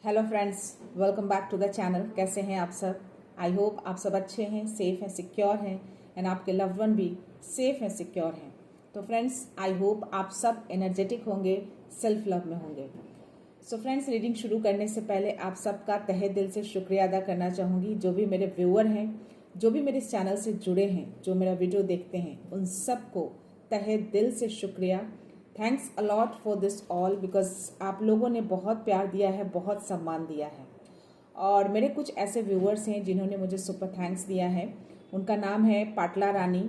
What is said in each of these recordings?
Hello friends, welcome back to the channel. कैसे हैं आप सब? आई होप आप सब अच्छे हैं, सेफ हैं, सिक्योर हैं एंड आपके लव्ड वन भी सेफ हैं, सिक्योर हैं। तो फ्रेंड्स, आई होप आप सब एनर्जेटिक होंगे, सेल्फ लव में होंगे। सो फ्रेंड्स, रीडिंग शुरू करने से पहले आप सबका तहे दिल से शुक्रिया अदा करना चाहूँगी। जो भी मेरे व्यूअर हैं, जो भी मेरे इस चैनल से जुड़े हैं, जो मेरा वीडियो देखते हैं, उन सबको तहे दिल से शुक्रिया। Thanks a lot for this all because आप लोगों ने बहुत प्यार दिया है, बहुत सम्मान दिया है। और मेरे कुछ ऐसे व्यूअर्स हैं जिन्होंने मुझे सुपर थैंक्स दिया है। उनका नाम है पाटला रानी,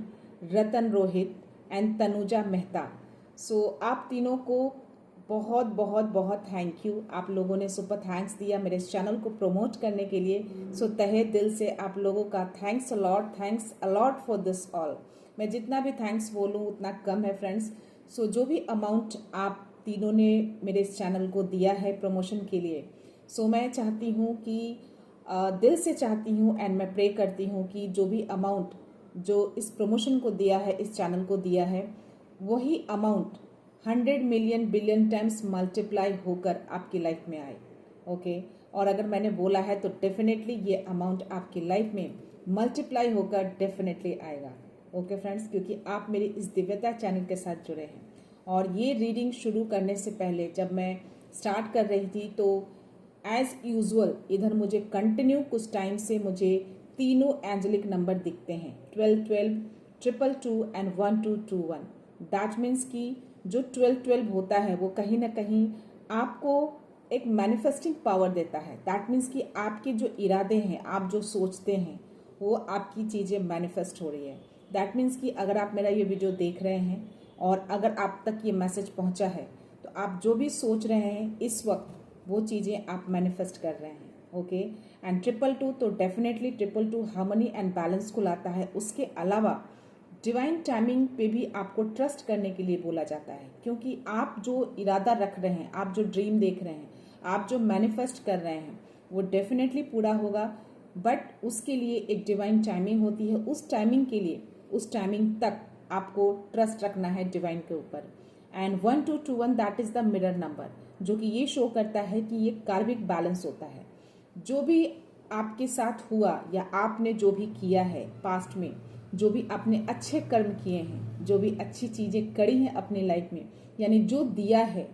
रतन रोहित एंड तनुजा मेहता। सो आप तीनों को बहुत बहुत बहुत थैंक यू। आप लोगों ने सुपर थैंक्स दिया मेरे इस चैनल को प्रमोट करने के लिए। सो तहे दिल से आप लोगों का thanks a lot for this all. मैं जितना भी थैंक्स बोलूँ उतना कम है फ्रेंड्स। सो जो भी अमाउंट आप तीनों ने मेरे इस चैनल को दिया है प्रमोशन के लिए, सो मैं चाहती हूँ कि दिल से चाहती हूँ एंड मैं प्रे करती हूँ कि जो भी अमाउंट जो इस प्रमोशन को दिया है, इस चैनल को दिया है, वही amount 100 million billion times multiply होकर आपकी लाइफ में आए। ओके और अगर मैंने बोला है तो डेफिनेटली ये अमाउंट आपकी लाइफ में मल्टीप्लाई होकर डेफिनेटली आएगा। ओके फ्रेंड्स, क्योंकि आप मेरी इस दिव्यता चैनल के साथ जुड़े हैं। और ये रीडिंग शुरू करने से पहले जब मैं स्टार्ट कर रही थी तो एज यूजुअल इधर मुझे कंटिन्यू कुछ टाइम से मुझे तीनों एंजेलिक नंबर दिखते हैं, 12 12 222 एंड 1221। दैट मीन्स कि जो 12 12 होता है वो कहीं ना कहीं आपको एक मैनिफेस्टिंग पावर देता है। दैट मीन्स कि आपके जो इरादे हैं, आप जो सोचते हैं, वो आपकी चीज़ें मैनिफेस्ट हो रही है। दैट मीन्स कि अगर आप मेरा ये वीडियो देख रहे हैं और अगर आप तक ये मैसेज पहुंचा है तो आप जो भी सोच रहे हैं इस वक्त वो चीज़ें आप मैनिफेस्ट कर रहे हैं। ओके एंड 222 तो डेफिनेटली 222 हार्मनी एंड बैलेंस को लाता है। उसके अलावा डिवाइन टाइमिंग पे भी आपको ट्रस्ट करने के लिए बोला जाता है, क्योंकि आप जो इरादा रख रहे हैं, आप जो ड्रीम देख रहे हैं, आप जो मैनिफेस्ट कर रहे हैं, वो डेफिनेटली पूरा होगा। बट उसके लिए एक डिवाइन टाइमिंग होती है। उस टाइमिंग के लिए, उस टाइमिंग तक आपको ट्रस्ट रखना है डिवाइन के ऊपर। And 1221 that is the mirror number, जो कि ये शो करता है कि ये कार्मिक बैलेंस होता है। जो भी आपके साथ हुआ या आपने जो भी किया है पास्ट में, जो भी आपने अच्छे कर्म किए हैं, जो भी अच्छी चीजें करी हैं अपनी लाइफ में, यानी जो दिया है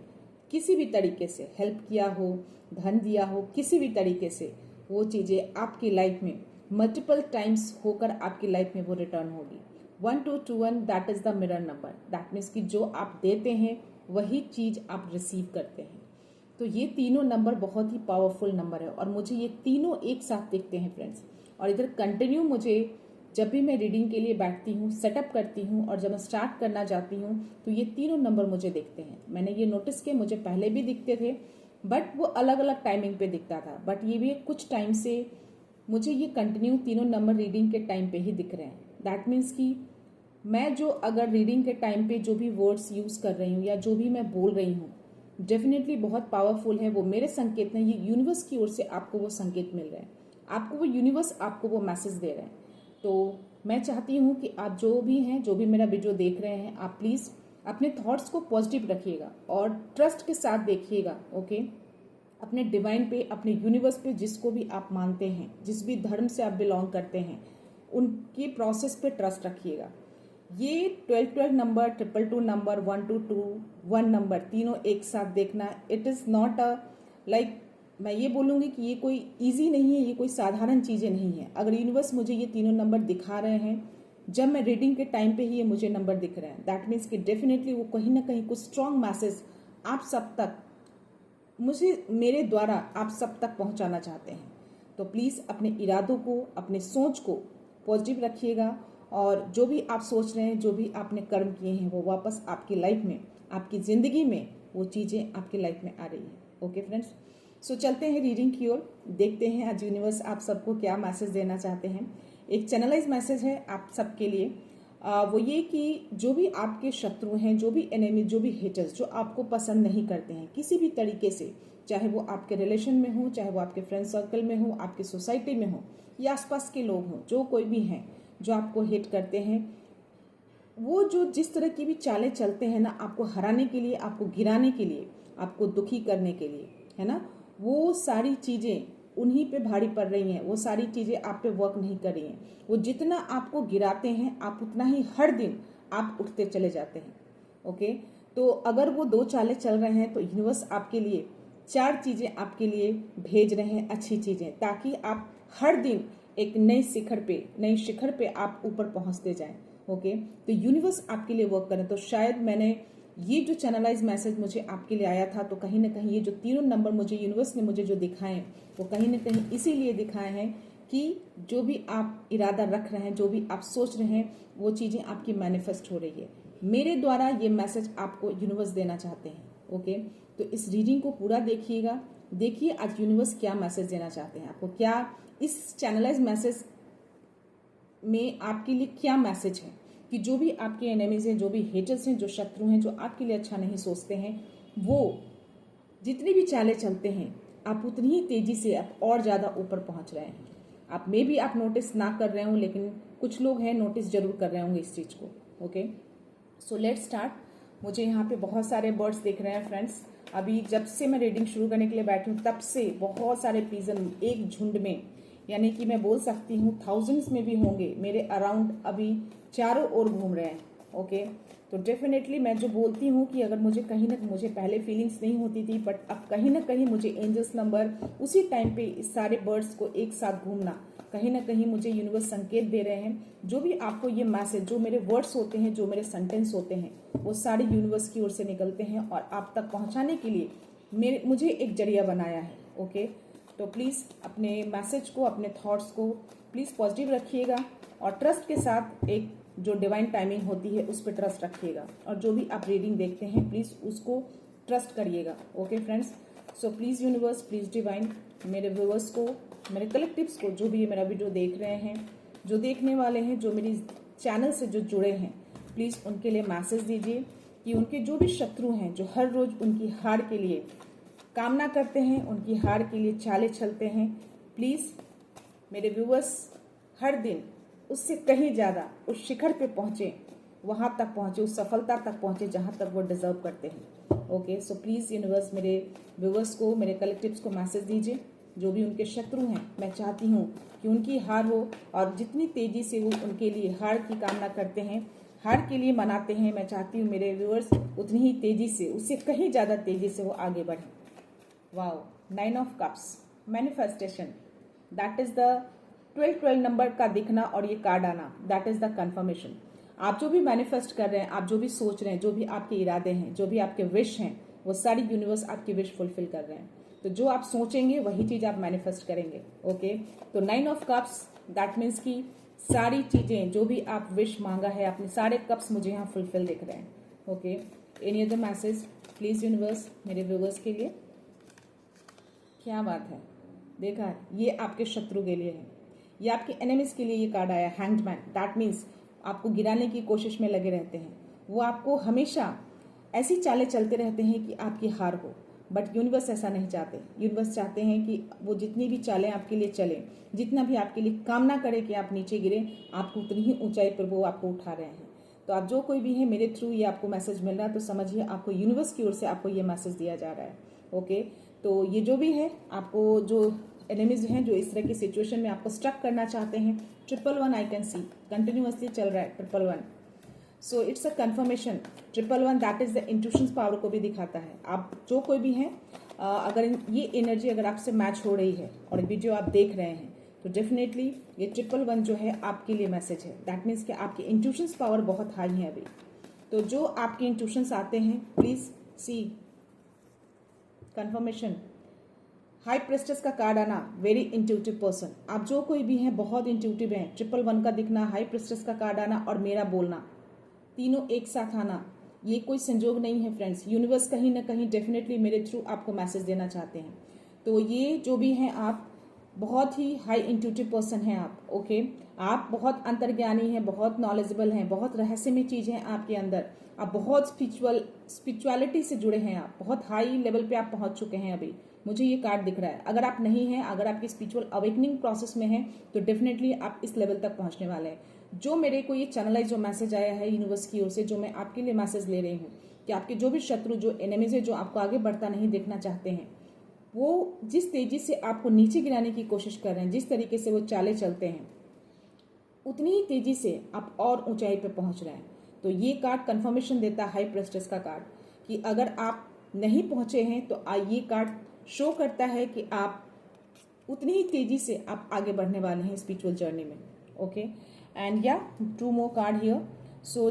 किसी भी तरीके से, हेल्प किया हो, धन दिया हो, किसी भी तरीके से, वो चीजें आपकी लाइफ में मल्टीपल टाइम्स होकर आपकी लाइफ में वो रिटर्न होगी। 1221 that is the mirror number. That means कि जो आप देते हैं वही चीज आप रिसीव करते हैं। तो ये तीनों नंबर बहुत ही पावरफुल नंबर है और मुझे ये तीनों एक साथ दिखते हैं फ्रेंड्स। और इधर कंटिन्यू मुझे जब भी मैं रीडिंग के लिए बैठती हूँ, सेटअप करती हूँ और जब मैं स्टार्ट करना जाती हूँ तो ये तीनों नंबर मुझे दिखते हैं। मैंने ये नोटिस किया, मुझे पहले भी दिखते थे बट वो अलग अलग टाइमिंग पे दिखता था। बट ये भी कुछ टाइम से मुझे ये कंटिन्यू तीनों नंबर रीडिंग के टाइम पे ही दिख रहे हैं। दैट मीन्स कि मैं जो अगर रीडिंग के टाइम पे जो भी वर्ड्स यूज़ कर रही हूँ या जो भी मैं बोल रही हूँ डेफिनेटली बहुत पावरफुल है। वो मेरे संकेत नहीं, ये यूनिवर्स की ओर से आपको वो संकेत मिल रहे हैं, आपको वो यूनिवर्स आपको वो मैसेज दे रहे हैं। तो मैं चाहती हूँ कि आप जो भी हैं, जो भी मेरा वीडियो देख रहे हैं, आप प्लीज़ अपने थॉट्स को पॉजिटिव रखिएगा और ट्रस्ट के साथ देखिएगा। ओके अपने डिवाइन पे, अपने यूनिवर्स पे, जिसको भी आप मानते हैं, जिस भी धर्म से आप बिलोंग करते हैं, उनके प्रोसेस पे ट्रस्ट रखिएगा। ये 12 12 नंबर, 222 नंबर, 1221 नंबर तीनों एक साथ देखना, it is not a like, मैं ये बोलूँगी कि ये कोई इजी नहीं है, ये कोई साधारण चीज़ें नहीं है। अगर यूनिवर्स मुझे ये तीनों नंबर दिखा रहे हैं जब मैं रीडिंग के टाइम पे ही ये मुझे नंबर दिख रहे हैं, दैट मीन्स कि डेफिनेटली वो कहीं ना कहीं कुछ स्ट्रॉन्ग मैसेज आप सब तक, मुझे मेरे द्वारा आप सब तक पहुंचाना चाहते हैं। तो प्लीज़ अपने इरादों को, अपने सोच को पॉजिटिव रखिएगा और जो भी आप सोच रहे हैं, जो भी आपने कर्म किए हैं, वो वापस आपकी लाइफ में, आपकी ज़िंदगी में वो चीज़ें आपकी लाइफ में आ रही है। ओके फ्रेंड्स, सो चलते हैं रीडिंग की ओर, देखते हैं आज यूनिवर्स आप सबको क्या मैसेज देना चाहते हैं। एक चैनलाइज मैसेज है आप सबके लिए। वो ये कि जो भी आपके शत्रु हैं, जो भी एनिमी, जो भी हेटर्स, जो आपको पसंद नहीं करते हैं किसी भी तरीके से, चाहे वो आपके रिलेशन में हो, चाहे वो आपके फ्रेंड सर्कल में हो, आपकी सोसाइटी में हो या आसपास के लोग हों, जो कोई भी हैं जो आपको हेट करते हैं, वो जो जिस तरह की भी चालें चलते हैं ना, आपको हराने के लिए, आपको गिराने के लिए, आपको दुखी करने के लिए, है ना, वो सारी चीज़ें उन्हीं पे भारी पड़ रही हैं, वो सारी चीज़ें आप पे वर्क नहीं कर रही हैं। वो जितना आपको गिराते हैं आप उतना ही हर दिन आप उठते चले जाते हैं। ओके, तो अगर वो 2 चालें चल रहे हैं तो यूनिवर्स आपके लिए 4 चीज़ें आपके लिए भेज रहे हैं, अच्छी चीज़ें, ताकि आप हर दिन एक नई शिखर पे आप ऊपर पहुंचते जाएं। ओके, तो यूनिवर्स आपके लिए वर्क करें। तो शायद मैंने ये जो चैनलाइज मैसेज मुझे आपके लिए आया था, तो कहीं ना कहीं ये जो तीनों नंबर मुझे यूनिवर्स ने मुझे जो दिखाए वो कहीं ना कहीं इसीलिए दिखाए हैं कि जो भी आप इरादा रख रहे हैं, जो भी आप सोच रहे हैं, वो चीज़ें आपकी मैनिफेस्ट हो रही है। मेरे द्वारा ये मैसेज आपको यूनिवर्स देना चाहते हैं। ओके, तो इस रीडिंग को पूरा देखिएगा। देखिए आज यूनिवर्स क्या मैसेज देना चाहते हैं आपको, क्या इस चैनलाइज मैसेज में आपके लिए क्या मैसेज है कि जो भी आपके एनिमीज हैं, जो भी हेटर्स हैं, जो शत्रु हैं, जो आपके लिए अच्छा नहीं सोचते हैं, वो जितनी भी चालें चलते हैं आप उतनी ही तेजी से आप और ज़्यादा ऊपर पहुंच रहे हैं। आप में भी आप नोटिस ना कर रहे हो, लेकिन कुछ लोग हैं नोटिस जरूर कर रहे होंगे इस चीज़ को। Okay, so let's start. मुझे यहाँ पे बहुत सारे बर्ड्स दिख रहे हैं फ्रेंड्स। अभी जब से मैं रीडिंग शुरू करने के लिए बैठी हूँ तब से बहुत सारे पीजन एक झुंड में, यानी कि मैं बोल सकती हूँ थाउजेंड्स में भी होंगे, मेरे अराउंड अभी चारों ओर घूम रहे हैं। ओके, तो डेफिनेटली मैं जो बोलती हूँ कि अगर मुझे पहले फीलिंग्स नहीं होती थी, बट अब कहीं ना कहीं मुझे एंजल्स नंबर उसी टाइम पे इस सारे बर्ड्स को एक साथ घूमना, कहीं ना कहीं मुझे यूनिवर्स संकेत दे रहे हैं। जो भी आपको ये मैसेज, जो मेरे वर्ड्स होते हैं, जो मेरे सेंटेंस होते हैं, वो सारे यूनिवर्स की ओर से निकलते हैं और आप तक पहुंचाने के लिए मुझे एक जरिया बनाया है। ओके, तो प्लीज़ अपने मैसेज को, अपने थॉट्स को प्लीज़ पॉजिटिव रखिएगा और ट्रस्ट के साथ एक जो डिवाइन टाइमिंग होती है उस पर ट्रस्ट रखिएगा। और जो भी आप रीडिंग देखते हैं प्लीज़ उसको ट्रस्ट करिएगा। Okay friends, so please universe, please divine, मेरे व्यूअर्स को, मेरे कलेक्टिव्स को, जो भी मेरा वीडियो देख रहे हैं, जो देखने वाले हैं, जो मेरी चैनल से जो जुड़े हैं, प्लीज़ उनके लिए मैसेज दीजिए कि उनके जो भी शत्रु हैं, जो हर रोज़ उनकी हार के लिए कामना करते हैं, उनकी हार के लिए चालें चलते हैं, प्लीज़ मेरे व्यूअर्स हर दिन उससे कहीं ज़्यादा उस शिखर पे पहुँचे, वहाँ तक पहुँचे, उस सफलता तक पहुँचे जहाँ तक वो डिजर्व करते हैं। ओके, सो प्लीज़ यूनिवर्स मेरे व्यूअर्स को, मेरे कलेक्टिव्स को मैसेज दीजिए। जो भी उनके शत्रु हैं, मैं चाहती हूँ कि उनकी हार हो, और जितनी तेज़ी से वो उनके लिए हार की कामना करते हैं, हार के लिए मनाते हैं, मैं चाहती हूँ मेरे व्यूअर्स उतनी ही तेज़ी से, उससे कहीं ज़्यादा तेज़ी से वो आगे बढ़ें। Wow, 9 of cups, manifestation, that is the 12 number का दिखना और ये कार्ड आना, दैट इज़ द कन्फर्मेशन। आप जो भी मैनिफेस्ट कर रहे हैं, आप जो भी सोच रहे हैं, जो भी आपके इरादे हैं, जो भी आपके विश हैं, वो सारी यूनिवर्स आपकी विश फुलफिल कर रहे हैं। तो जो आप सोचेंगे वही चीज़ आप मैनिफेस्ट करेंगे। ओके, तो 9 ऑफ कप्स, दैट मीन्स कि सारी चीज़ें, जो भी आप विश मांगा है, अपने सारे कप्स मुझे यहाँ फुलफिल दिख रहे हैं। Okay, any other message please universe मेरे व्यूअर्स के लिए। क्या बात है, देखा, ये आपके शत्रु के लिए है, ये आपके एनिमीज के लिए ये कार्ड आया, हैंग्ड मैन। दैट मीन्स आपको गिराने की कोशिश में लगे रहते हैं, वो आपको हमेशा ऐसी चालें चलते रहते हैं कि आपकी हार हो, बट यूनिवर्स ऐसा नहीं चाहते। यूनिवर्स चाहते हैं कि वो जितनी भी चालें आपके लिए चलें, जितना भी आपके लिए कामना करे कि आप नीचे गिरे, आपको उतनी ही ऊंचाई पर वो आपको उठा रहे हैं। तो आप जो कोई भी है, मेरे थ्रू ये आपको मैसेज मिल रहा है, तो समझिए आपको यूनिवर्स की ओर से आपको ये मैसेज दिया जा रहा है। ओके, तो ये जो भी है, आपको जो एनिमीज हैं, जो इस तरह की सिचुएशन में आपको स्ट्रक करना चाहते हैं, 111 आई कैन सी कंटिन्यूअसली चल रहा है 111। So it's a conformation. 111 that is the intuition power को भी दिखाता है। आप जो कोई भी हैं, अगर ये एनर्जी अगर आपसे मैच हो रही है और वीडियो आप देख रहे हैं, तो डेफिनेटली ये 111 जो है आपके लिए मैसेज है। दैट मीन्स कि आपकी इंट्यूशन पावर बहुत हाई है अभी। तो जो आपके इंट्यूशंस आते हैं, please see confirmation. High priestess का कार्ड आना, वेरी इंट्यूटिव पर्सन। आप जो कोई भी हैं बहुत इंट्यूटिव हैं। 111 का दिखना, हाई प्रेस्टेस का कार्ड आना और मेरा बोलना, तीनों एक साथ आना, ये कोई संजोग नहीं है फ्रेंड्स। यूनिवर्स कहीं ना कहीं डेफिनेटली मेरे थ्रू आपको मैसेज देना चाहते हैं। तो ये जो भी हैं, आप बहुत ही हाई इंट्यूटिव पर्सन हैं आप। ओके, आप बहुत अंतर्ज्ञानी हैं, बहुत नॉलेजेबल हैं, बहुत रहस्यमय चीज़ हैं आपके अंदर। आप बहुत स्पिरिचुअलिटी से जुड़े हैं, आप बहुत हाई लेवल पे आप पहुंच चुके हैं अभी। मुझे ये कार्ड दिख रहा है। अगर आप नहीं हैं, अगर आपकी स्पिरिचुअल अवेकनिंग प्रोसेस में हैं, तो डेफिनेटली आप इस लेवल तक पहुंचने वाले हैं। जो मेरे को ये चैनलाइज जो मैसेज आया है यूनिवर्स की ओर से, जो मैं आपके लिए मैसेज ले रही हूँ कि आपके जो भी शत्रु, जो एनिमीज है, जो आपको आगे बढ़ता नहीं देखना चाहते हैं, वो जिस तेजी से आपको नीचे गिराने की कोशिश कर रहे हैं, जिस तरीके से वो चालें चलते हैं, उतनी ही तेजी से आप और ऊंचाई पे पहुंच रहे हैं। तो ये कार्ड कंफर्मेशन देता है हाई प्रेस्टेस का कार्ड कि अगर आप नहीं पहुंचे हैं तो ये कार्ड शो करता है कि आप उतनी ही तेजी से आप आगे बढ़ने वाले हैं स्पिरिचुअल जर्नी में। Okay, and yeah 2 more card here. So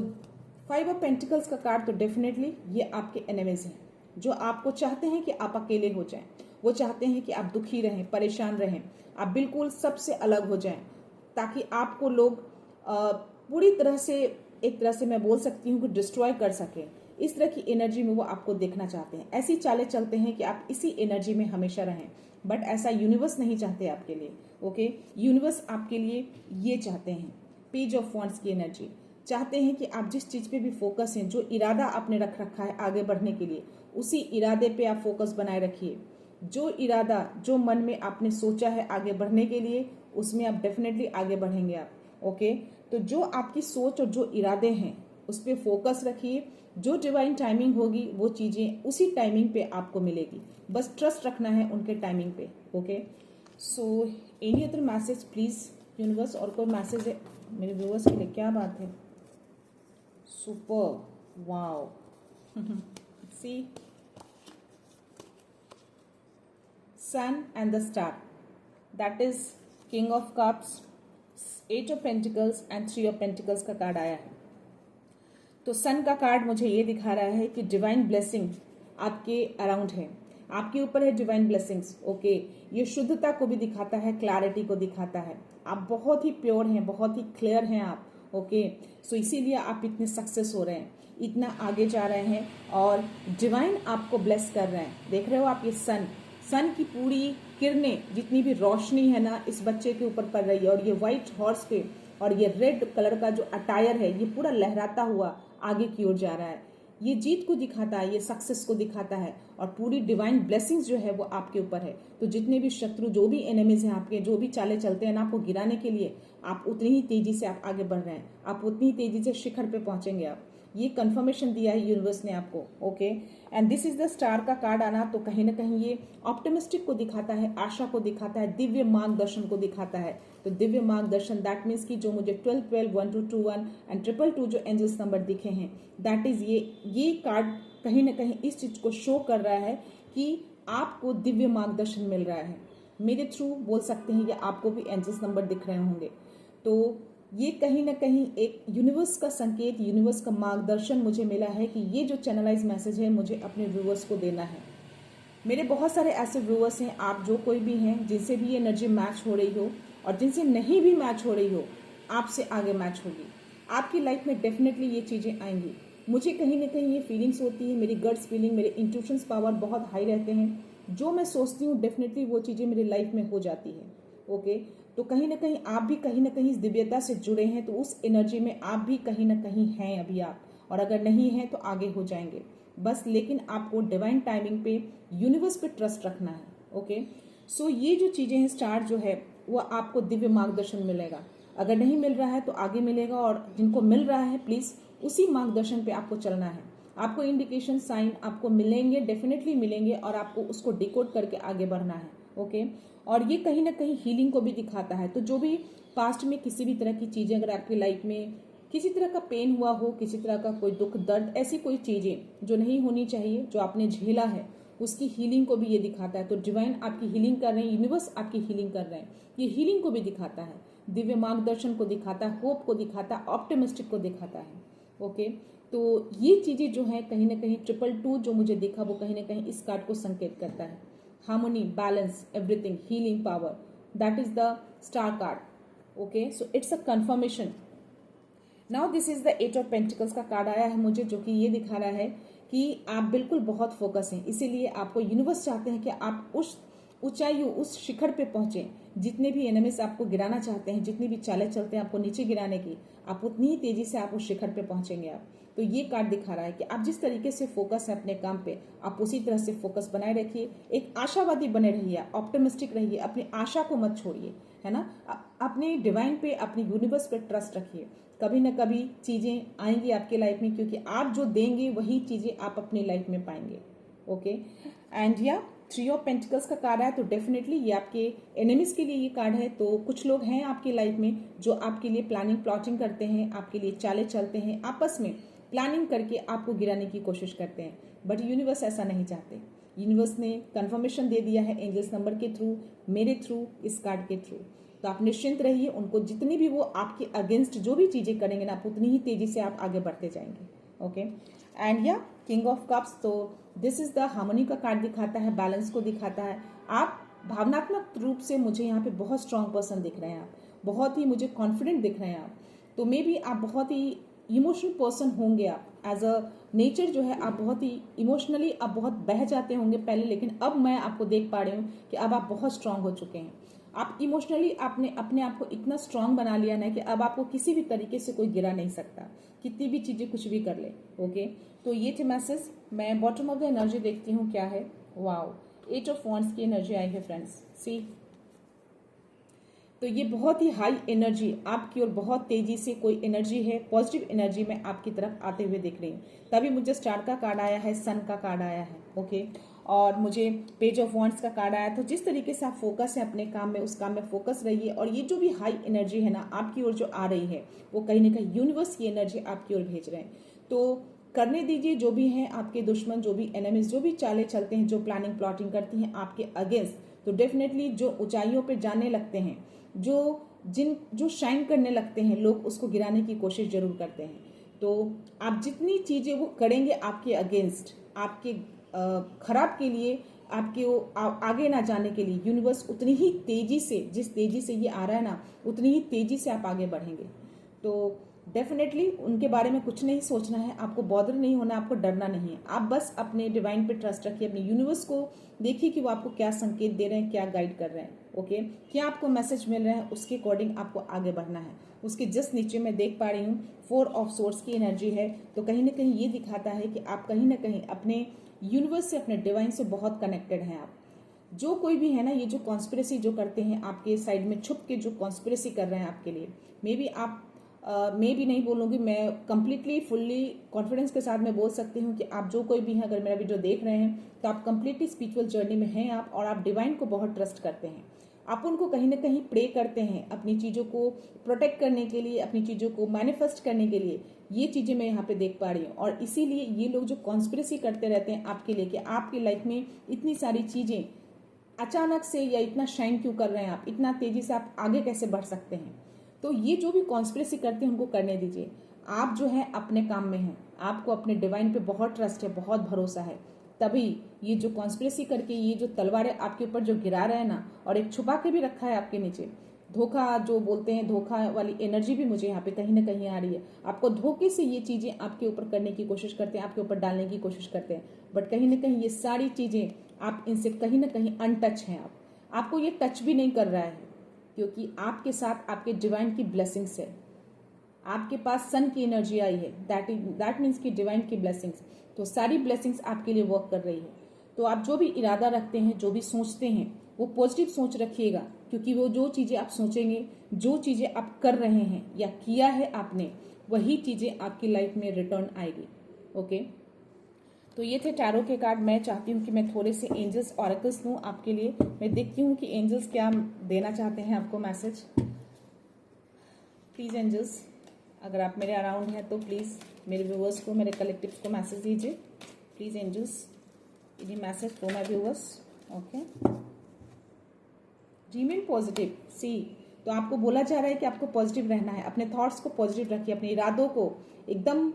5 of pentacles का कार्ड तो डेफिनेटली ये आपके एनिमीज हैं, जो आपको चाहते हैं कि आप अकेले हो जाएं। वो चाहते हैं कि आप दुखी रहें, परेशान रहें, आप बिल्कुल सबसे अलग हो जाएं, ताकि आपको लोग पूरी तरह से, एक तरह से मैं बोल सकती हूँ कि डिस्ट्रॉय कर सकें। इस तरह की एनर्जी में वो आपको देखना चाहते हैं। ऐसी चालें चलते हैं कि आप इसी एनर्जी में हमेशा रहें, बट ऐसा यूनिवर्स नहीं चाहते आपके लिए। ओके, यूनिवर्स आपके लिए ये चाहते हैं, पेज ऑफ वॉन्ड्स की एनर्जी चाहते हैं कि आप जिस चीज़ पे भी फोकस हैं, जो इरादा आपने रख रखा है आगे बढ़ने के लिए, उसी इरादे पे आप फोकस बनाए रखिए। जो इरादा, जो मन में आपने सोचा है आगे बढ़ने के लिए, उसमें आप डेफिनेटली आगे बढ़ेंगे आप। ओके, तो जो आपकी सोच और जो इरादे हैं उस पर फोकस रखिए। जो डिवाइन टाइमिंग होगी वो चीज़ें उसी टाइमिंग पे आपको मिलेगी, बस ट्रस्ट रखना है उनके टाइमिंग पे। Okay, so any other message please universe, और कोई मैसेज है मेरे व्यूअर्स के लिए? क्या बात है, super, wow. See, sun and the star, that is king of cups, 8 of pentacles and 3 of pentacles का कार्ड आया है। तो सन का कार्ड मुझे ये दिखा रहा है कि डिवाइन ब्लेसिंग आपके अराउंड है, आपके ऊपर है डिवाइन ब्लेसिंग्स। ओके, ये शुद्धता को भी दिखाता है, क्लैरिटी को दिखाता है। आप बहुत ही प्योर हैं, बहुत ही क्लियर हैं आप। ओके, सो इसीलिए आप इतने सक्सेस हो रहे हैं, इतना आगे जा रहे हैं, और डिवाइन आपको ब्लेस कर रहे हैं। देख रहे हो आप, ये सन की पूरी किरणें, जितनी भी रोशनी है ना, इस बच्चे के ऊपर पड़ रही है, और ये व्हाइट हॉर्स पे और ये रेड कलर का जो अटायर है, ये पूरा लहराता हुआ आगे की ओर जा रहा है। ये जीत को दिखाता है, ये सक्सेस को दिखाता है, और पूरी डिवाइन ब्लेसिंग्स जो है वो आपके ऊपर है। तो जितने भी शत्रु, जो भी एनिमीज हैं आपके, जो भी चालें चलते हैं ना आपको गिराने के लिए, आप उतनी ही तेजी से आप आगे बढ़ रहे हैं, आप उतनी ही तेजी से शिखर पे पहुंचेंगे आप। ये कंफर्मेशन दिया है यूनिवर्स ने आपको। Okay, and this is the star का कार्ड आना, तो कहीं ना कहीं ये ऑप्टिमिस्टिक को दिखाता है, आशा को दिखाता है, दिव्य मार्गदर्शन को दिखाता है। तो दिव्य मार्गदर्शन, दैट मीन्स कि जो मुझे 12 12 1 2 2 1 एंड 2 2 जो एंजल्स नंबर दिखे हैं, दैट इज ये कार्ड कहीं ना कहीं इस चीज को शो कर रहा है कि आपको दिव्य मार्गदर्शन मिल रहा है मेरे थ्रू। बोल सकते हैं कि आपको भी एंजल्स नंबर दिख रहे होंगे। तो ये कहीं ना कहीं एक यूनिवर्स का संकेत, यूनिवर्स का मार्गदर्शन मुझे मिला है कि ये जो चैनलाइज मैसेज है मुझे अपने व्यूअर्स को देना है। मेरे बहुत सारे ऐसे व्यूअर्स हैं, आप जो कोई भी हैं, जिनसे भी ये एनर्जी मैच हो रही हो और जिनसे नहीं भी मैच हो रही हो, आपसे आगे मैच होगी। आपकी लाइफ में डेफिनेटली ये चीज़ें आएंगी। मुझे कहीं ना कहीं ये फीलिंग्स होती है, मेरी गट्स फीलिंग, मेरे इंट्यूशंस पावर बहुत हाई रहते हैं। जो मैं सोचती हूँ डेफिनेटली वो चीज़ें मेरी लाइफ में हो जाती है। ओके, तो कहीं ना कहीं आप भी कहीं ना कहीं इस दिव्यता से जुड़े हैं, तो उस एनर्जी में आप भी कहीं ना कहीं हैं अभी आप, और अगर नहीं हैं तो आगे हो जाएंगे बस। लेकिन आपको डिवाइन टाइमिंग पे, यूनिवर्स पे ट्रस्ट रखना है। ओके, सो ये जो चीज़ें हैं, स्टार जो है वो आपको दिव्य मार्गदर्शन मिलेगा। अगर नहीं मिल रहा है तो आगे मिलेगा, और जिनको मिल रहा है प्लीज़ उसी मार्गदर्शन पे आपको चलना है। आपको इंडिकेशन साइन आपको मिलेंगे, डेफिनेटली मिलेंगे, और आपको उसको डिकोड करके आगे बढ़ना है। ओके, और ये कहीं ना कहीं हीलिंग को भी दिखाता है। तो जो भी पास्ट में किसी भी तरह की चीज़ें, अगर आपकी लाइफ में किसी तरह का पेन हुआ हो, किसी तरह का कोई दुख दर्द, ऐसी कोई चीज़ें जो नहीं होनी चाहिए, जो आपने झेला है, उसकी हीलिंग को भी ये दिखाता है। तो डिवाइन आपकी हीलिंग कर रहे हैं, यूनिवर्स आपकी हीलिंग कर रहे हैं, ये हीलिंग को भी दिखाता है, दिव्य मार्गदर्शन को दिखाता है, होप को दिखाता है, ऑप्टिमिस्टिक को दिखाता है। ओके, तो ये चीज़ें जो है कहीं ना कहीं 222 जो मुझे दिखा, वो कहीं ना कहीं इस कार्ड को संकेत करता है। Harmony, balance, everything, healing power, that is the star card. Okay, so it's a confirmation. Now this is the 8 of pentacles का कार्ड आया है मुझे, जो कि ये दिखा रहा है कि आप बिल्कुल बहुत फोकस हैं, इसीलिए आपको यूनिवर्स चाहते हैं कि आप उस ऊंचाई, उस शिखर पे पहुंचे। जितने भी एनिमीज आपको गिराना चाहते हैं, जितनी भी चालें चलते हैं आपको नीचे गिराने की, आप उतनी ही तेजी से आप उस शिखर पे पहुंचेंगे आप। तो ये कार्ड दिखा रहा है कि आप जिस तरीके से फोकस है अपने काम पे, आप उसी तरह से फोकस बनाए रखिए। एक आशावादी बने रहिए, ऑप्टिमिस्टिक रहिए, अपनी आशा को मत छोड़िए, है ना। अपने डिवाइन पे, अपने यूनिवर्स पे ट्रस्ट रखिए। कभी ना कभी चीज़ें आएंगी आपके लाइफ में, क्योंकि आप जो देंगे वही चीज़ें आप अपनी लाइफ में पाएंगे। ओके, एंड या 3 ऑफ पेंटिकल्स का कार्ड है, तो डेफिनेटली ये आपके एनिमीज के लिए ये कार्ड है। तो कुछ लोग हैं आपकी लाइफ में जो आपके लिए प्लानिंग प्लॉटिंग करते हैं, आपके लिए चालें चलते हैं, आपस में प्लानिंग करके आपको गिराने की कोशिश करते हैं। बट यूनिवर्स ऐसा नहीं चाहते। यूनिवर्स ने कंफर्मेशन दे दिया है एंजल्स नंबर के थ्रू, मेरे थ्रू, इस कार्ड के थ्रू। तो आप निश्चिंत रहिए, उनको जितनी भी वो आपके अगेंस्ट जो भी चीज़ें करेंगे ना, आप उतनी ही तेजी से आप आगे बढ़ते जाएंगे। ओके, एंड या किंग ऑफ कप्स, तो दिस इज द हार्मनी का कार्ड दिखाता है, बैलेंस को दिखाता है। आप भावनात्मक रूप से मुझे यहाँ पे बहुत स्ट्रांग पर्सन दिख रहे हैं, आप बहुत ही मुझे कॉन्फिडेंट दिख रहे हैं आप। तो मे बी आप बहुत ही इमोशनल पर्सन होंगे, आप एज अ नेचर जो है आप बहुत ही इमोशनली आप बहुत बह जाते होंगे पहले, लेकिन अब मैं आपको देख पा रही हूँ कि अब आप बहुत स्ट्रांग हो चुके हैं। आप इमोशनली आपने अपने आप को इतना स्ट्रांग बना लिया ना कि अब आपको किसी भी तरीके से कोई गिरा नहीं सकता, कितनी भी चीजें कुछ भी कर ले। ओके, तो ये थे मैसेज। मैं बॉटम ऑफ द एनर्जी देखती हूँ क्या है। वाओ, 8 ऑफ वॉन्ड्स की एनर्जी आई है फ्रेंड्स, सी। तो ये बहुत ही हाई एनर्जी आपकी और बहुत तेजी से कोई एनर्जी है, पॉजिटिव एनर्जी में आपकी तरफ आते हुए दिख रही हूँ। तभी मुझे स्टार का कार्ड आया है, सन का कार्ड आया है। ओके, और मुझे पेज ऑफ वॉन्ड्स का कार्ड आया। तो जिस तरीके से आप फोकस है अपने काम में, उस काम में फोकस रहिए। और ये जो भी हाई एनर्जी है ना आपकी ओर जो आ रही है, वो कहीं ना कहीं यूनिवर्स की एनर्जी आपकी ओर भेज रहे हैं। तो करने दीजिए, जो भी हैं आपके दुश्मन, जो भी एनिमीज, जो भी चालें चलते हैं, जो प्लानिंग प्लॉटिंग करती हैं आपके अगेंस्ट, तो डेफिनेटली जो ऊंचाइयों पे जाने लगते हैं, जो शाइन करने लगते हैं, लोग उसको गिराने की कोशिश जरूर करते हैं। तो आप जितनी चीजें वो करेंगे आपके अगेंस्ट, आपके खराब के लिए, आपके आगे ना जाने के लिए, यूनिवर्स उतनी ही तेजी से, जिस तेजी से ये आ रहा है ना, उतनी ही तेजी से आप आगे बढ़ेंगे। तो डेफिनेटली उनके बारे में कुछ नहीं सोचना है, आपको बॉदर नहीं होना, आपको डरना नहीं है। आप बस अपने डिवाइन पे ट्रस्ट रखिए, अपने यूनिवर्स को देखिए कि वो आपको क्या संकेत दे रहे हैं, क्या गाइड कर रहे हैं। ओके, क्या आपको मैसेज मिल रहा है, उसके अकॉर्डिंग आपको आगे बढ़ना है। उसके जस्ट नीचे मैं देख पा रही हूँ 4 ऑफ सोर्स की एनर्जी है। तो कहीं ना कहीं ये दिखाता है कि आप कहीं ना कहीं अपने यूनिवर्स से, अपने डिवाइन से बहुत कनेक्टेड हैं। आप जो कोई भी है ना, ये जो कॉन्स्पिरेसी जो करते हैं आपके साइड में छुप के, जो कॉन्स्पिरेसी कर रहे हैं आपके लिए, मे बी आप मैं भी नहीं बोलूँगी, मैं कंप्लीटली फुल्ली कॉन्फिडेंस के साथ मैं बोल सकती हूँ कि आप जो कोई भी हैं, अगर मेरा वीडियो देख रहे हैं, तो आप कंप्लीटली स्पिरिचुअल जर्नी में हैं आप, और आप डिवाइन को बहुत ट्रस्ट करते हैं। आप उनको कहीं ना कहीं प्रे करते हैं अपनी चीज़ों को प्रोटेक्ट करने के लिए, अपनी चीज़ों को मैनिफेस्ट करने के लिए। ये चीज़ें मैं यहाँ पे देख पा रही हूँ। और इसीलिए ये लोग जो कॉन्स्पिरेसी करते रहते हैं आपके लिए कि आपकी लाइफ में इतनी सारी चीज़ें अचानक से, या इतना शाइन क्यों कर रहे हैं आप, इतना तेजी से आप आगे कैसे बढ़ सकते हैं। तो ये जो भी कॉन्स्पिरेसी करते हैं उनको करने दीजिए। आप जो है अपने काम में हैं, आपको अपने डिवाइन पे बहुत ट्रस्ट है, बहुत भरोसा है। तभी ये जो कॉन्स्पिरेसी करके ये जो तलवारें आपके ऊपर जो गिरा रहे हैं ना, और एक छुपा के भी रखा है आपके नीचे, धोखा जो बोलते हैं, धोखा वाली एनर्जी भी मुझे यहाँ पे कहीं ना कहीं आ रही है। आपको धोखे से ये चीजें आपके ऊपर करने की कोशिश करते हैं, आपके ऊपर डालने की कोशिश करते हैं। बट कहीं ना कहीं ये सारी चीजें आप इनसे कहीं ना कहीं अनटच हैं। आपको ये टच भी नहीं कर रहा है, क्योंकि आपके साथ आपके डिवाइन की ब्लेसिंग्स है। आपके पास सन की एनर्जी आई है, दैट मीन्स की डिवाइन की ब्लेसिंग्स। तो सारी ब्लेसिंग्स आपके लिए वर्क कर रही है। तो आप जो भी इरादा रखते हैं, जो भी सोचते हैं, वो पॉजिटिव सोच रखिएगा, क्योंकि वो जो चीजें आप सोचेंगे, जो चीजें आप कर रहे हैं या किया है आपने, वही चीजें आपकी लाइफ में रिटर्न आएगी। ओके, तो ये थे टैरो के कार्ड। मैं चाहती हूँ कि मैं थोड़े से एंजल्स ऑरेकल्स दूँ आपके लिए। मैं देखती हूँ कि एंजल्स क्या देना चाहते हैं आपको मैसेज। प्लीज एंजल्स, अगर आप मेरे अराउंड हैं तो प्लीज़ मेरे व्यूवर्स को, मेरे कलेक्टिव्स को मैसेज दीजिए। प्लीज एंजल्स, ये message for my viewers. Okay, remain positive. See, तो आपको बोला जा रहा है कि आपको पॉजिटिव रहना है, अपने थॉट्स को पॉजिटिव रखिए, अपने इरादों को एकदम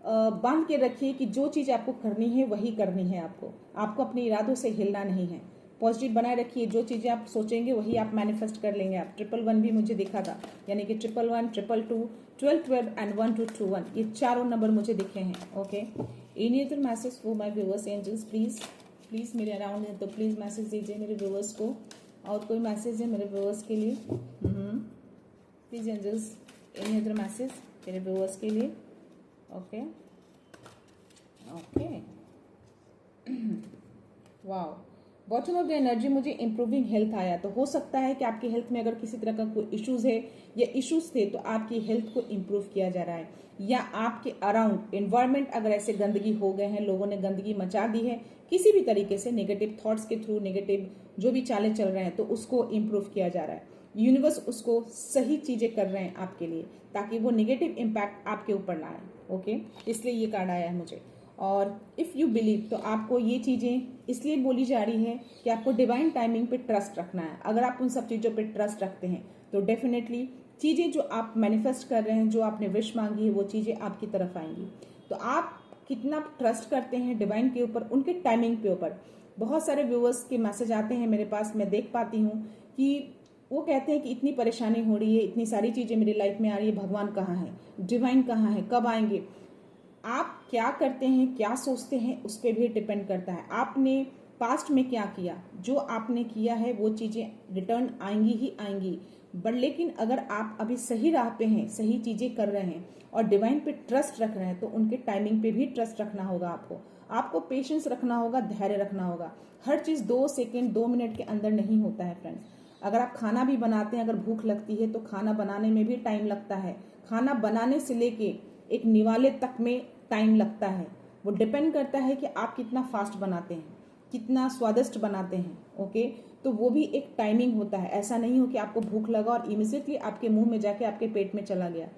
बांध के रखिए कि जो चीज़ आपको करनी है वही करनी है। आपको अपने इरादों से हिलना नहीं है। पॉजिटिव बनाए रखिए, जो चीज़ें आप सोचेंगे वही आप मैनिफेस्ट कर लेंगे। आप 111 भी मुझे दिखा था, यानी कि 111, 222, 12, 12 एंड 1221, ये चारों नंबर मुझे दिखे हैं। Okay, any other message for my viewers angels, please मेरे अराउंड है तो प्लीज़ मैसेज दीजिए मेरे व्यूअर्स को। और कोई मैसेज है मेरे व्यूअर्स के लिए? Please angels, any other message मेरे व्यूअर्स के लिए? Okay, wow, bottom of the energy मुझे इंप्रूविंग हेल्थ आया, तो हो सकता है कि आपकी हेल्थ में अगर किसी तरह का कोई इश्यूज है या इश्यूज थे तो आपकी हेल्थ को इम्प्रूव किया जा रहा है, या आपके अराउंड एनवायरमेंट अगर ऐसे गंदगी हो गए हैं, लोगों ने गंदगी मचा दी है किसी भी तरीके से, नेगेटिव थॉट्स के थ्रू, नेगेटिव जो भी चालें चल रहे हैं, तो उसको इम्प्रूव किया जा रहा है। यूनिवर्स उसको सही चीजें कर रहे हैं आपके लिए, ताकि वो नेगेटिव इम्पैक्ट आपके ऊपर ना आए। ओके, इसलिए ये कार्ड आया है मुझे। और इफ़ यू बिलीव, तो आपको ये चीज़ें इसलिए बोली जा रही है कि आपको डिवाइन टाइमिंग पे ट्रस्ट रखना है। अगर आप उन सब चीज़ों पे ट्रस्ट रखते हैं तो डेफिनेटली चीज़ें जो आप मैनिफेस्ट कर रहे हैं, जो आपने विश मांगी है, वो चीज़ें आपकी तरफ आएंगी। तो आप कितना ट्रस्ट करते हैं डिवाइन के ऊपर, उनके टाइमिंग के ऊपर। बहुत सारे व्यूअर्स के मैसेज आते हैं मेरे पास, मैं देख पाती हूँ कि वो कहते हैं कि इतनी परेशानी हो रही है, इतनी सारी चीज़ें मेरी लाइफ में आ रही है, भगवान कहाँ है, डिवाइन कहाँ है, कब आएंगे। आप क्या करते हैं, क्या सोचते हैं, उस पर भी डिपेंड करता है। आपने पास्ट में क्या किया, जो आपने किया है वो चीज़ें रिटर्न आएंगी ही आएंगी। बट लेकिन अगर आप अभी सही राह पे हैं, सही चीज़ें कर रहे हैं और डिवाइन पे ट्रस्ट रख रहे हैं, तो उनके टाइमिंग पे भी ट्रस्ट रखना होगा आपको पेशेंस रखना होगा, धैर्य रखना होगा। हर चीज़ 2 सेकेंड 2 मिनट के अंदर नहीं होता है फ्रेंड्स। अगर आप खाना भी बनाते हैं, अगर भूख लगती है तो खाना बनाने में भी टाइम लगता है। खाना बनाने से लेके एक निवाले तक में टाइम लगता है। वो डिपेंड करता है कि आप कितना फास्ट बनाते हैं, कितना स्वादिष्ट बनाते हैं। ओके, तो वो भी एक टाइमिंग होता है। ऐसा नहीं हो कि आपको भूख लगा और इमीडिएटली आपके मुंह में जाके आपके पेट में चला गया।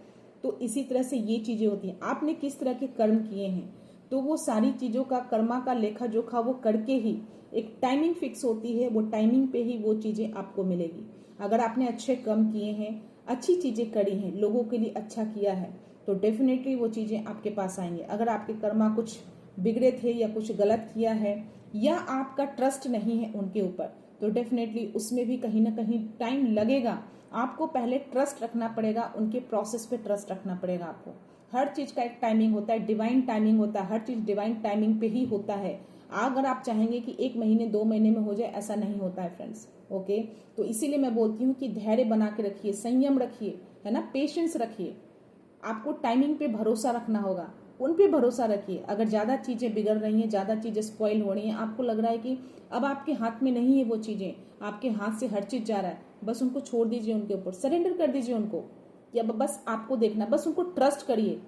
तो इसी तरह से ये चीजें होती हैं। आपने किस तरह के कर्म किए हैं, तो वो सारी चीजों का कर्मा का लेखा जोखा वो करके ही एक टाइमिंग फिक्स होती है। वो टाइमिंग पे ही वो चीजें आपको मिलेगी। अगर आपने अच्छे कर्म किए हैं, अच्छी चीजें करी हैं, लोगों के लिए अच्छा किया है, तो डेफिनेटली वो चीजें आपके पास आएंगी। अगर आपके कर्मा कुछ बिगड़े थे या कुछ गलत किया है, या आपका ट्रस्ट नहीं है उनके ऊपर, तो डेफिनेटली उसमें भी कहीं ना कहीं टाइम लगेगा। आपको पहले ट्रस्ट रखना पड़ेगा, उनके प्रोसेस पे ट्रस्ट रखना पड़ेगा आपको। हर चीज का एक टाइमिंग होता है, डिवाइन टाइमिंग होता है। हर चीज डिवाइन टाइमिंग पे ही होता है। अगर आप चाहेंगे कि 1 महीने 2 महीने में हो जाए, ऐसा नहीं होता है फ्रेंड्स। ओके, तो इसीलिए मैं बोलती हूँ कि धैर्य बना के रखिए, संयम रखिए, है ना, पेशेंस रखिए। आपको टाइमिंग पे भरोसा रखना होगा, उन पे भरोसा रखिए। अगर ज़्यादा चीज़ें बिगड़ रही हैं, ज़्यादा चीज़ें स्पॉइल हो रही हैं, आपको लग रहा है कि अब आपके हाथ में नहीं है वो चीज़ें, आपके हाथ से हर चीज़ जा रहा है, बस उनको छोड़ दीजिए, उनके ऊपर सरेंडर कर दीजिए उनको। या बस आपको देखना, बस उनको ट्रस्ट करिए।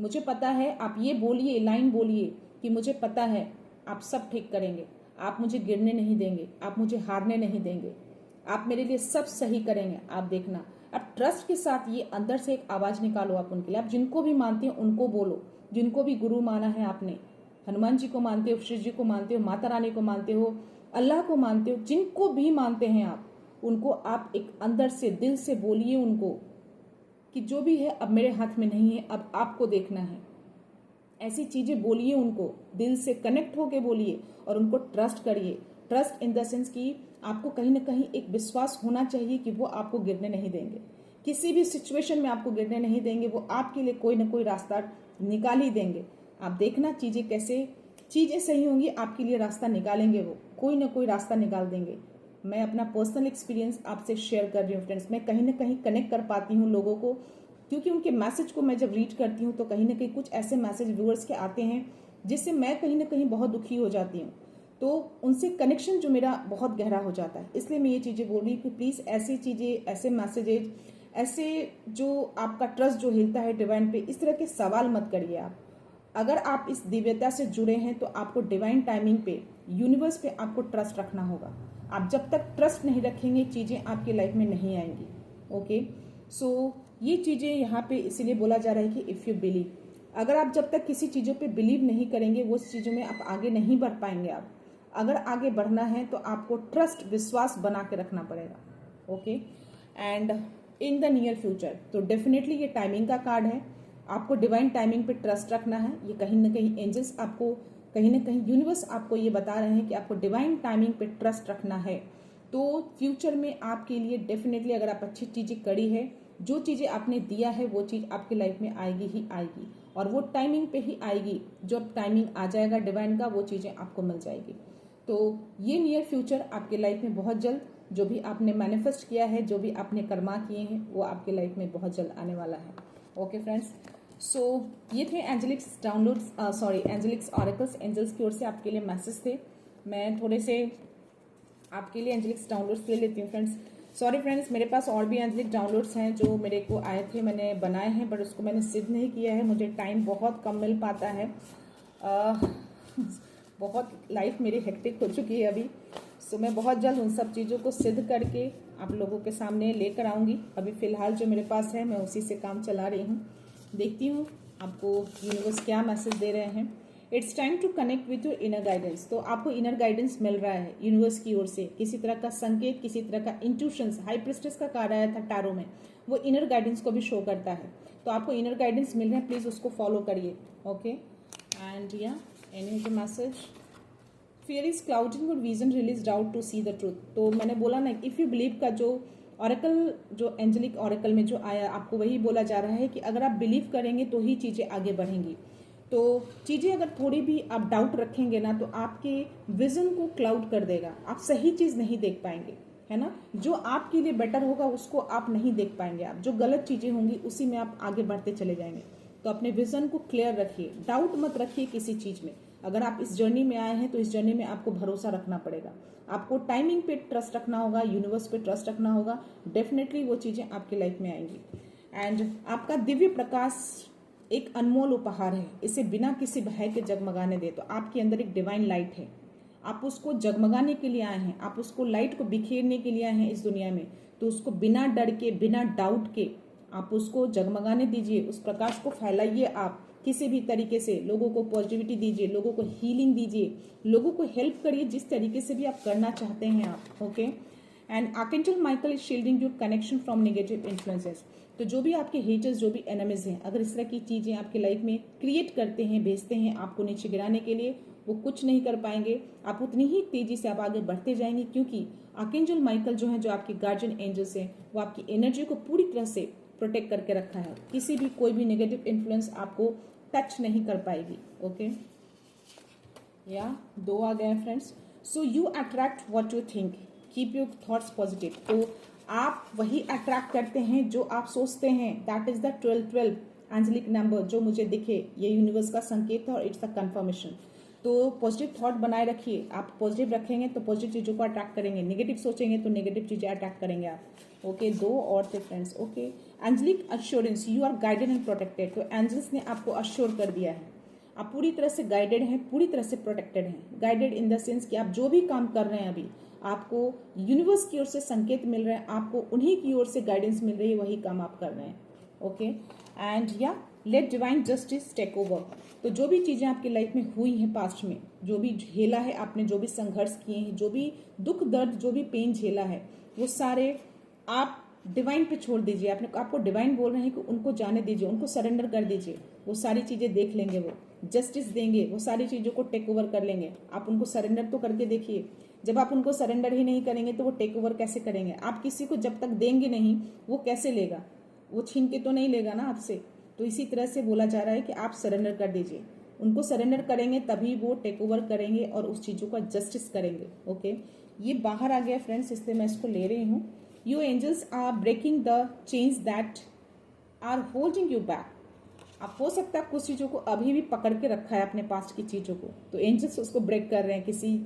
मुझे पता है, आप ये बोलिए, लाइन बोलिए कि मुझे पता है आप सब ठीक करेंगे, आप मुझे गिरने नहीं देंगे, आप मुझे हारने नहीं देंगे, आप मेरे लिए सब सही करेंगे, आप देखना। अब ट्रस्ट के साथ ये अंदर से एक आवाज निकालो आप उनके लिए। आप जिनको भी मानते हो उनको बोलो, जिनको भी गुरु माना है आपने, हनुमान जी को मानते हो, शिव जी को मानते हो, माता रानी को मानते हो, अल्लाह को मानते हो, जिनको भी मानते हैं आप, उनको आप एक अंदर से दिल से बोलिए उनको कि जो भी है अब मेरे हाथ में नहीं है, अब आपको देखना है। ऐसी चीजें बोलिए उनको, दिल से कनेक्ट होके बोलिए और उनको ट्रस्ट करिए। ट्रस्ट इन द सेंस कि आपको कहीं ना कहीं एक विश्वास होना चाहिए कि वो आपको गिरने नहीं देंगे, किसी भी सिचुएशन में आपको गिरने नहीं देंगे। वो आपके लिए कोई ना कोई रास्ता निकाल ही देंगे। आप देखना चीजें कैसे, चीजें सही होंगी, आपके लिए रास्ता निकालेंगे, वो कोई ना कोई रास्ता निकाल देंगे। मैं अपना पर्सनल एक्सपीरियंस आपसे शेयर कर रही हूँ फ्रेंड्स। मैं कहीं ना कहीं कनेक्ट कर पाती हूँ लोगों को, क्योंकि उनके मैसेज को मैं जब रीड करती हूँ तो कहीं ना कहीं कुछ ऐसे मैसेज व्यूअर्स के आते हैं जिससे मैं कहीं ना कहीं बहुत दुखी हो जाती हूँ। तो उनसे कनेक्शन जो मेरा बहुत गहरा हो जाता है। इसलिए मैं ये चीज़ें बोल रही हूँ कि प्लीज़ ऐसी चीज़ें, ऐसे मैसेजेज, ऐसे जो आपका ट्रस्ट जो हिलता है डिवाइन पे, इस तरह के सवाल मत करिए आप। अगर आप इस दिव्यता से जुड़े हैं तो आपको डिवाइन टाइमिंग पे, यूनिवर्स पे आपको ट्रस्ट रखना होगा। आप जब तक ट्रस्ट नहीं रखेंगे, चीज़ें आपकी लाइफ में नहीं आएंगी। ओके, सो ये चीज़ें यहाँ पे इसीलिए बोला जा रहा है कि इफ़ यू बिलीव, अगर आप जब तक किसी चीज़ों पे बिलीव नहीं करेंगे, वो चीज़ों में आप आगे नहीं बढ़ पाएंगे। आप अगर आगे बढ़ना है तो आपको ट्रस्ट, विश्वास बना के रखना पड़ेगा। Okay, and in the near future, तो डेफिनेटली ये टाइमिंग का कार्ड है। आपको डिवाइन टाइमिंग पे ट्रस्ट रखना है। ये कहीं ना कहीं एंजल्स आपको, कहीं ना कहीं यूनिवर्स आपको ये बता रहे हैं कि आपको डिवाइन टाइमिंग पे ट्रस्ट रखना है। तो फ्यूचर में आपके लिए डेफिनेटली, अगर आप अच्छी चीज़ें करी है, जो चीज़ें आपने दिया है, वो चीज़ आपकी लाइफ में आएगी ही आएगी, और वो टाइमिंग पे ही आएगी। जब टाइमिंग आ जाएगा डिवाइन का, वो चीज़ें आपको मिल जाएगी। तो ये नियर फ्यूचर आपके लाइफ में बहुत जल्द, जो भी आपने मैनिफेस्ट किया है, जो भी आपने कर्मा किए हैं, वो आपके लाइफ में बहुत जल्द आने वाला है। ओके फ्रेंड्स, सो ये थे एंजेलिक्स डाउनलोड्स, एंजेलिक्स ऑरेकल्स, एंजल्स की ओर से आपके लिए मैसेज थे। मैं थोड़े से आपके लिए एंजेलिक्स डाउनलोड्स ले लेती हूँ फ्रेंड्स। सॉरी फ्रेंड्स, मेरे पास और भी एंजेलिक डाउनलोड्स हैं जो मेरे को आए थे, मैंने बनाए हैं, बट उसको मैंने सिद्ध नहीं किया है। मुझे टाइम बहुत कम मिल पाता है, बहुत लाइफ मेरी हेक्टिक हो चुकी है अभी। सो मैं बहुत जल्द उन सब चीज़ों को सिद्ध करके आप लोगों के सामने लेकर आऊँगी। अभी फ़िलहाल जो मेरे पास है मैं उसी से काम चला रही हूँ। देखती हूँ आपको यूनिवर्स क्या मैसेज दे रहे हैं। It's time to connect with your inner guidance. तो आपको इनर गाइडेंस मिल रहा है यूनिवर्स की ओर से, किसी तरह का संकेत, किसी तरह का इंट्यूशंस। हाई प्रिस्टेस का कार्ड आया था टैरो में, वो इनर गाइडेंस को भी शो करता है। तो आपको इनर गाइडेंस मिल रहे हैं, प्लीज़ उसको फॉलो करिए। Okay, and yeah any the message, fear is clouding और vision release out to see the truth. तो मैंने बोला ना, इफ़ यू बिलीव का जो ऑरेकल, जो एंजेलिक ऑरेकल में जो आया, आपको वही बोला जा रहा है कि अगर आप बिलीव करेंगे तो ही चीज़ें आगे बढ़ेंगी। तो चीज़ें अगर थोड़ी भी आप डाउट रखेंगे ना, तो आपके विजन को क्लाउड कर देगा। आप सही चीज़ नहीं देख पाएंगे, है ना। जो आपके लिए बेटर होगा उसको आप नहीं देख पाएंगे। आप जो गलत चीज़ें होंगी उसी में आप आगे बढ़ते चले जाएंगे। तो अपने विजन को क्लियर रखिए, डाउट मत रखिए किसी चीज़ में। अगर आप इस जर्नी में आए हैं तो इस जर्नी में आपको भरोसा रखना पड़ेगा। आपको टाइमिंग पे ट्रस्ट रखना होगा, यूनिवर्स पे ट्रस्ट रखना होगा। डेफिनेटली वो चीज़ें आपकी लाइफ में आएंगी। एंड आपका दिव्य प्रकाश एक अनमोल उपहार है, इसे बिना किसी भय के जगमगाने दे। तो आपके अंदर एक डिवाइन लाइट है, आप उसको जगमगाने के लिए आए हैं, आप उसको लाइट को बिखेरने के लिए आए हैं इस दुनिया में। तो उसको बिना डर के, बिना डाउट के आप उसको जगमगाने दीजिए, उस प्रकाश को फैलाइए। आप किसी भी तरीके से लोगों को पॉजिटिविटी दीजिए, लोगों को हीलिंग दीजिए, लोगों को हेल्प करिए, जिस तरीके से भी आप करना चाहते हैं आप। Okay, and archangel Michael is shielding your connection from negative influences. तो जो भी आपके हेटर्स, जो भी एनिमीज हैं, अगर इस तरह की चीज़ें आपकी लाइफ में क्रिएट करते हैं, भेजते हैं आपको नीचे गिराने के लिए, वो कुछ नहीं कर पाएंगे। आप उतनी ही तेजी से आप आगे बढ़ते जाएंगे, क्योंकि आर्कएंजल माइकल जो है, जो आपके गार्जियन एंजल्स हैं, वो आपकी एनर्जी को पूरी तरह से प्रोटेक्ट करके रखा है। किसी भी कोई भी नेगेटिव इन्फ्लुएंस आपको टच नहीं कर पाएगी। ओके, या 2 आ गए friends. So you attract what you think, keep your thoughts positive. तो आप वही अट्रैक्ट करते हैं जो आप सोचते हैं। That is the 12 angelic number जो मुझे दिखे, ये यूनिवर्स का संकेत है और इट्स अ कंफर्मेशन। तो पॉजिटिव थॉट बनाए रखिए। आप पॉजिटिव रखेंगे तो पॉजिटिव चीज़ों को अट्रैक्ट करेंगे, नेगेटिव सोचेंगे तो नेगेटिव चीज़ें अट्रैक्ट करेंगे आप। ओके, 2 और थे friends. Okay, angelic assurance, you are guided and protected. तो एंजल्स ने आपको अश्योर कर दिया है, आप पूरी तरह से गाइडेड हैं, पूरी तरह से प्रोटेक्टेड हैं। गाइडेड इन द सेंस कि आप जो भी काम कर रहे हैं अभी, आपको यूनिवर्स की ओर से संकेत मिल रहे हैं, आपको उन्हीं की ओर से गाइडेंस मिल रही है, वही काम आप कर रहे हैं। ओके, एंड या let divine justice take over. तो जो भी चीज़ें आपकी लाइफ में हुई हैं पास्ट में, जो भी झेला है आपने, जो भी संघर्ष किए हैं, जो भी दुख दर्द, जो भी पेन झेला है, वो सारे आप डिवाइन पे छोड़ दीजिए। आपको डिवाइन बोल रहे हैं कि उनको जाने दीजिए, उनको सरेंडर कर दीजिए। वो सारी चीज़ें देख लेंगे, वो जस्टिस देंगे, वो सारी चीज़ों को टेक ओवर कर लेंगे। आप उनको सरेंडर तो करके देखिए। जब आप उनको सरेंडर ही नहीं करेंगे तो वो टेक ओवर कैसे करेंगे? आप किसी को जब तक देंगे नहीं, वो कैसे लेगा? वो छीन के तो नहीं लेगा ना आपसे। तो इसी तरह से बोला जा रहा है कि आप सरेंडर कर दीजिए। उनको सरेंडर करेंगे तभी वो टेक ओवर करेंगे और उस चीज़ों का जस्टिस करेंगे। ओके, ये बाहर आ गया फ्रेंड्स, इसलिए मैं इसको ले रही हूँ। You angels are breaking the chains that are holding you back. आप हो सकता है कुछ चीज़ों को अभी भी पकड़ के रखा है, अपने पास की चीज़ों को, तो एंजल्स उसको ब्रेक कर रहे हैं किसी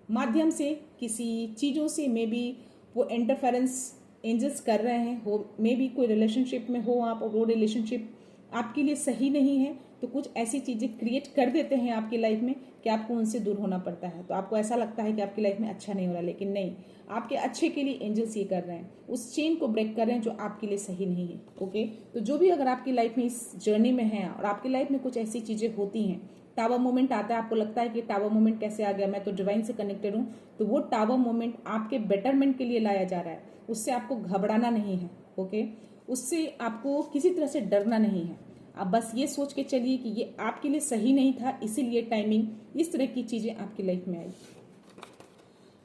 माध्यम से, किसी चीज़ों से। मे बी वो इंटरफेरेंस एंजल्स कर रहे हैं, हो मे बी कोई रिलेशनशिप में हो आप और वो रिलेशनशिप आपके लिए सही नहीं है, तो कुछ ऐसी चीज़ें क्रिएट कर देते हैं आपकी लाइफ में कि आपको उनसे दूर होना पड़ता है। तो आपको ऐसा लगता है कि आपकी लाइफ में अच्छा नहीं हो रहा, लेकिन नहीं, आपके अच्छे के लिए एंजल्स ये कर रहे हैं, उस चेन को ब्रेक कर रहे हैं जो आपके लिए सही नहीं है। ओके, तो जो भी अगर आपकी लाइफ में इस जर्नी में है और आपकी लाइफ में कुछ ऐसी चीज़ें होती हैं, टावर मोमेंट आता है, आपको लगता है कि टावर मोमेंट कैसे आ गया, मैं तो डिवाइन से कनेक्टेड हूँ, तो वो टावर मोमेंट आपके बेटरमेंट के लिए लाया जा रहा है। उससे आपको घबराना नहीं है। ओके, उससे आपको किसी तरह से डरना नहीं है। आप बस ये सोच के चलिए कि ये आपके लिए सही नहीं था, इसीलिए टाइमिंग इस तरह की चीज़ें आपकी लाइफ में आई।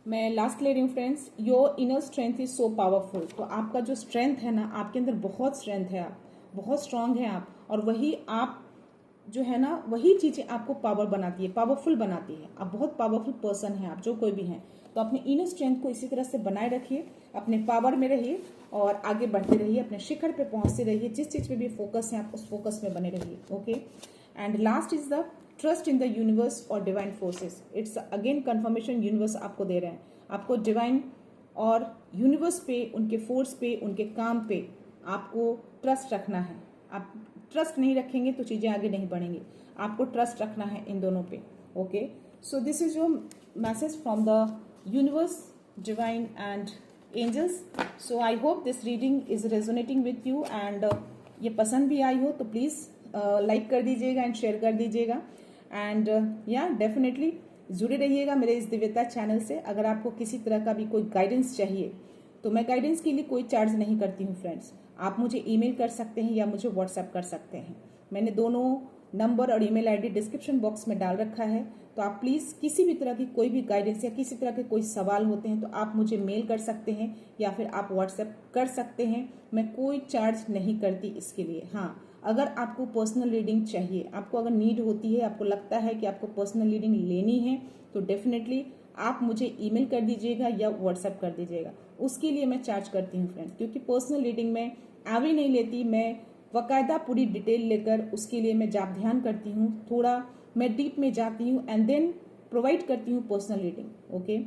मैं लास्ट ले रही हूँ friends. Your inner strength is so powerful. तो आपका जो स्ट्रेंथ है ना, आपके अंदर बहुत स्ट्रेंथ है, आप बहुत स्ट्रांग हैं आप, और वही आप जो है ना, वही चीज़ें आपको पावर बनाती है, पावरफुल बनाती है। आप बहुत पावरफुल पर्सन हैं, आप जो कोई भी हैं। तो अपने इनर स्ट्रेंथ को इसी तरह से बनाए रखिए, अपने पावर में रहिए और आगे बढ़ते रहिए, अपने शिखर पे पहुंचते रहिए। जिस चीज़ पे भी फोकस है आप उस फोकस में बने रहिए। Okay, and last is the trust in the universe और divine forces. It's again confirmation universe आपको दे रहे हैं। आपको डिवाइन और यूनिवर्स पे, उनके फोर्स पे, उनके काम पे आपको ट्रस्ट रखना है। आप ट्रस्ट नहीं रखेंगे तो चीज़ें आगे नहीं बढ़ेंगी। आपको ट्रस्ट रखना है इन दोनों पे। Okay, so this is your message from the universe, divine and angels. So I hope this reading is resonating with you and ये पसंद भी आई हो तो प्लीज़ लाइक कर दीजिएगा एंड शेयर कर दीजिएगा एंड या डेफिनेटली जुड़े रहिएगा मेरे इस दिव्यता चैनल से। अगर आपको किसी तरह का भी कोई गाइडेंस चाहिए तो मैं गाइडेंस के लिए कोई चार्ज नहीं करती हूँ फ्रेंड्स। आप मुझे ईमेल कर सकते हैं या मुझे व्हाट्सएप कर सकते हैं। मैंने दोनों नंबर और ईमेल आईडी डिस्क्रिप्शन बॉक्स में डाल रखा है, तो आप प्लीज़ किसी भी तरह की कोई भी गाइडेंस या किसी तरह के कोई सवाल होते हैं तो आप मुझे मेल कर सकते हैं या फिर आप व्हाट्सएप कर सकते हैं। मैं कोई चार्ज नहीं करती इसके लिए। हाँ, अगर आपको पर्सनल रीडिंग चाहिए, आपको अगर नीड होती है, आपको लगता है कि आपको पर्सनल रीडिंग लेनी है तो डेफिनेटली आप मुझे ईमेल कर दीजिएगा या व्हाट्सएप कर दीजिएगा। उसके लिए मैं चार्ज करती हूँ फ्रेंड्स, क्योंकि पर्सनल रीडिंग में एवरी नहीं लेती, मैं बाकायदा पूरी डिटेल लेकर उसके लिए मैं जाप ध्यान करती हूँ, थोड़ा मैं डीप में जाती हूँ एंड देन प्रोवाइड करती हूँ पर्सनल रीडिंग। ओके,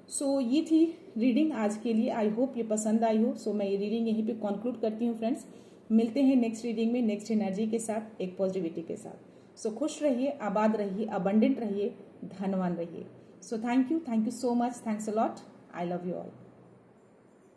सो ये थी रीडिंग आज के लिए। आई होप ये पसंद आई हो। सो मैं ये रीडिंग यहीं पे कंक्लूड करती हूँ फ्रेंड्स। मिलते हैं नेक्स्ट रीडिंग में, नेक्स्ट एनर्जी के साथ, एक पॉजिटिविटी के साथ। सो खुश रहिए, आबाद रहिए, अबंडेंट रहिए, धनवान रहिए। So thank you so much, thanks a lot, I love you all.